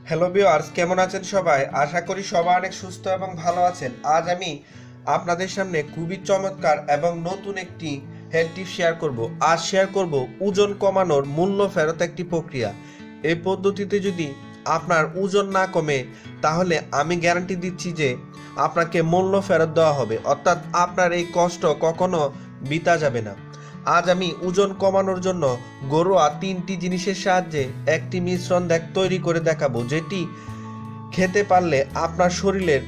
Hello viewers, কেমন আছেন সবাই? আশা করি সবাই অনেক সুস্থ এবং ভালো আছেন। আজ আমি আপনাদের সামনে খুবই চমৎকার এবং নতুন একটি হেলথ টিপ শেয়ার করব। আজ শেয়ার করব ওজন কমানোর মূল্য ফেরত একটি প্রক্রিয়া। এই পদ্ধতিতে যদি আপনার ওজন না কমে তাহলে আমি গ্যারান্টি দিচ্ছি যে আপনাকে মূল্য ফেরত দেওয়া হবে, অর্থাৎ আপনার এই কষ্ট কখনো বৃথা যাবে না। আজ আমি ওজন কমানোর জন্য ঘরোয়া 3টি জিনিসের সাহায্যে একটি মিশ্রণ তৈরি করে দেখাবো, যেটি খেতে পারলে আপনার শরীরের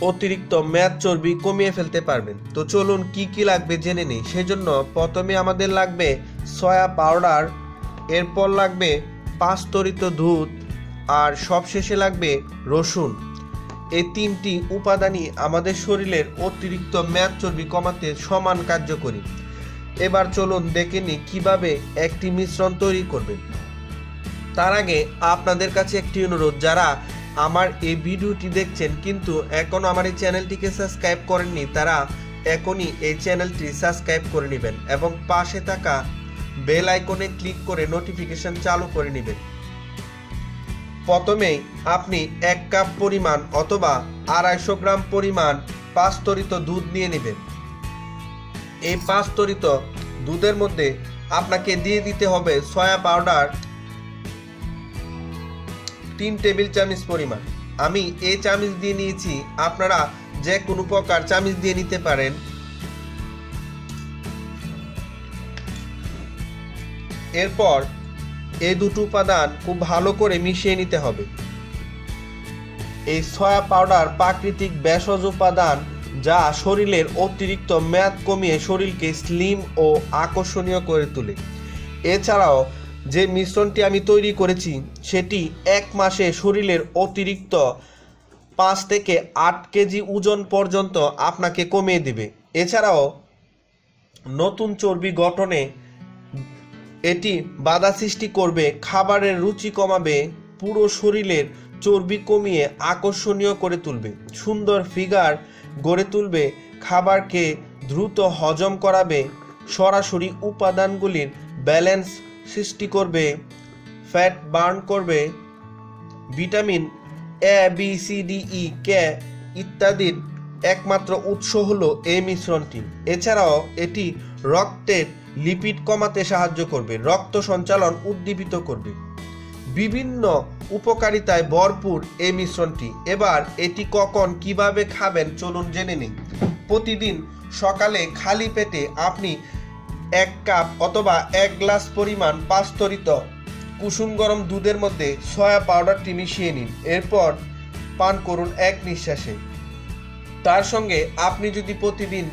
অতিরিক্ত মেদ চর্বি কমিয়ে ফেলতে পারবেন। তো চলুন কি কি লাগবে জেনে নিই। সেজন্য প্রথমে আমাদের লাগবে সয়া পাউডার, এরপর লাগবে পাস্তরিত দুধ, আর সবশেষে লাগবে রসুন। এই 3টি উপাদানই আমাদের শরীরের অতিরিক্ত মেদ চর্বি কমাতে সমান কার্যকরী। এবার চলুন দেখে নিই কিভাবে একটি মিশ্রণ তৈরি করবেন। তার আগে আপনাদের কাছে একটি অনুরোধ, যারা আমার এই ভিডিওটি দেখছেন কিন্তু এখনো আমার এই চ্যানেলটিকে সাবস্ক্রাইব করেননি, তারা এখনই এই চ্যানেলটি সাবস্ক্রাইব করে নেবেন এবং পাশে থাকা বেল আইকনে ক্লিক করে নোটিফিকেশন চালু করে নেবেন। প্রথমেই আপনি 1 কাপ পরিমাণ অথবা 250 গ্রাম পরিমাণ পাস্তরিত দুধ নিয়ে নেবেন। এই পাস্তরিত দুধের মধ্যে আপনাকে দিয়ে দিতে হবে সয়া পাউডার 3 টেবিল চামচ পরিমাণ। আমি এই চামচ দিয়ে নিয়েছি, আপনারা যে কোনো প্রকার চামচ দিয়ে নিতে পারেন। এরপর এই দুটো উপাদান খুব ভালো করে মিশিয়ে নিতে হবে। এই সয়া পাউডার প্রাকৃতিক ভেষজ উপাদান, যা শরীরের অতিরিক্ত মেদ কমিয়ে শরীরকে স্লিম ও আকর্ষণীয় করে তোলে। এছাড়াও যে মিশ্রণটি আমি তৈরি করেছি সেটি 1 মাসে শরীরের অতিরিক্ত 5 থেকে 8 কেজি ওজন পর্যন্ত আপনাকে কমিয়ে দেবে। এছাড়াও নতুন চর্বি গঠনে এটি বাধা সৃষ্টি করবে, খাবারের রুচি কমাবে, পুরো শরীরের চর্বি কমিয়ে আকর্ষণীয় করে তুলবে, সুন্দর ফিগার গড়ে তুলবে, খাবারকে দ্রুত হজম করাবে, সরাসরি উপাদানগুলির ব্যালেন্স সৃষ্টি করবে, ফ্যাট বার্ন করবে, vitamin A B C D E K ইত্যাদির একমাত্র উৎস হলো এই মিশ্রণটি। এছাড়াও এটি রক্তের লিপিড কমাতে সাহায্য করবে, রক্ত সঞ্চালন উদ্দীপিত করবে, বিভিন্ন উপকারিতায় ভরপুর এই মিশ্রণটি। এবার এটি কখন কিভাবে খাবেন চলুন জেনে নিন। প্রতিদিন সকালে খালি পেটে আপনি 1 কাপ অথবা 1 গ্লাস পরিমাণ পাস্তরিত কুসুম গরম দুধের মধ্যে সয়া পাউডারটি মিশিয়ে নিন। এরপর পান করুন 1 নিঃশ্বাসে। তার সঙ্গে আপনি যদি প্রতিদিন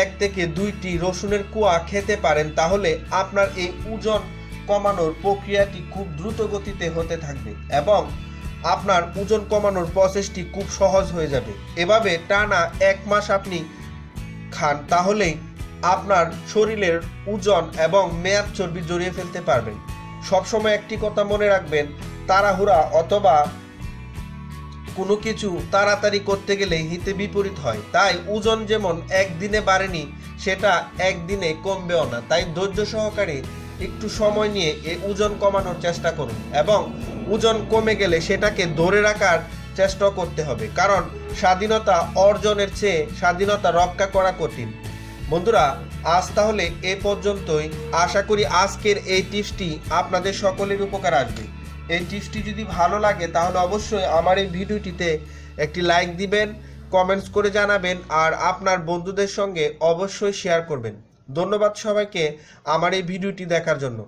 1 থেকে 2টি রসুনের কোয়া খেতে পারেন তাহলে আপনার এই ওজন কমানোর প্রক্রিয়াটি খুব দ্রুত গতিতে হতে থাকবে এবং আপনার ওজন কমানোর প্রসেসটি খুব সহজ হয়ে যাবে। এভাবে টানা 1 মাস আপনি খান তাহলেই আপনার শরীরের ওজন এবং মেদ চর্বি জড়িয়ে ফেলতে পারবেন। সবসময় একটি কথা মনে রাখবেন, তাড়াহুড়া অথবা কোনো কিছু তাড়াতাড়ি করতে গেলে হিতে বিপরীত হয়। তাই ওজন যেমন একদিনে বাড়েনি সেটা একদিনে কমবেও না। তাই ধৈর্য সহকারে একটু সময় নিয়ে এই ওজন কমানোর চেষ্টা করুন এবং ওজন কমে গেলে সেটাকে ধরে রাখার চেষ্টা করতে হবে, কারণ স্বাধীনতা অর্জনের চেয়ে স্বাধীনতা রক্ষা করা কঠিন। বন্ধুরা, আজ তাহলে এ পর্যন্তই। আশা করি আজকের এই টিপসটি আপনাদের সকলের উপকার আসবে। এই টিপসটি যদি ভালো লাগে তাহলে অবশ্যই আমার এই ভিডিওটিতে একটি লাইক দিবেন, কমেন্টস করে জানাবেন আর আপনার বন্ধুদের সঙ্গে অবশ্যই শেয়ার করবেন। ধন্যবাদ সবাইকে আমার এই ভিডিওটি দেখার জন্য।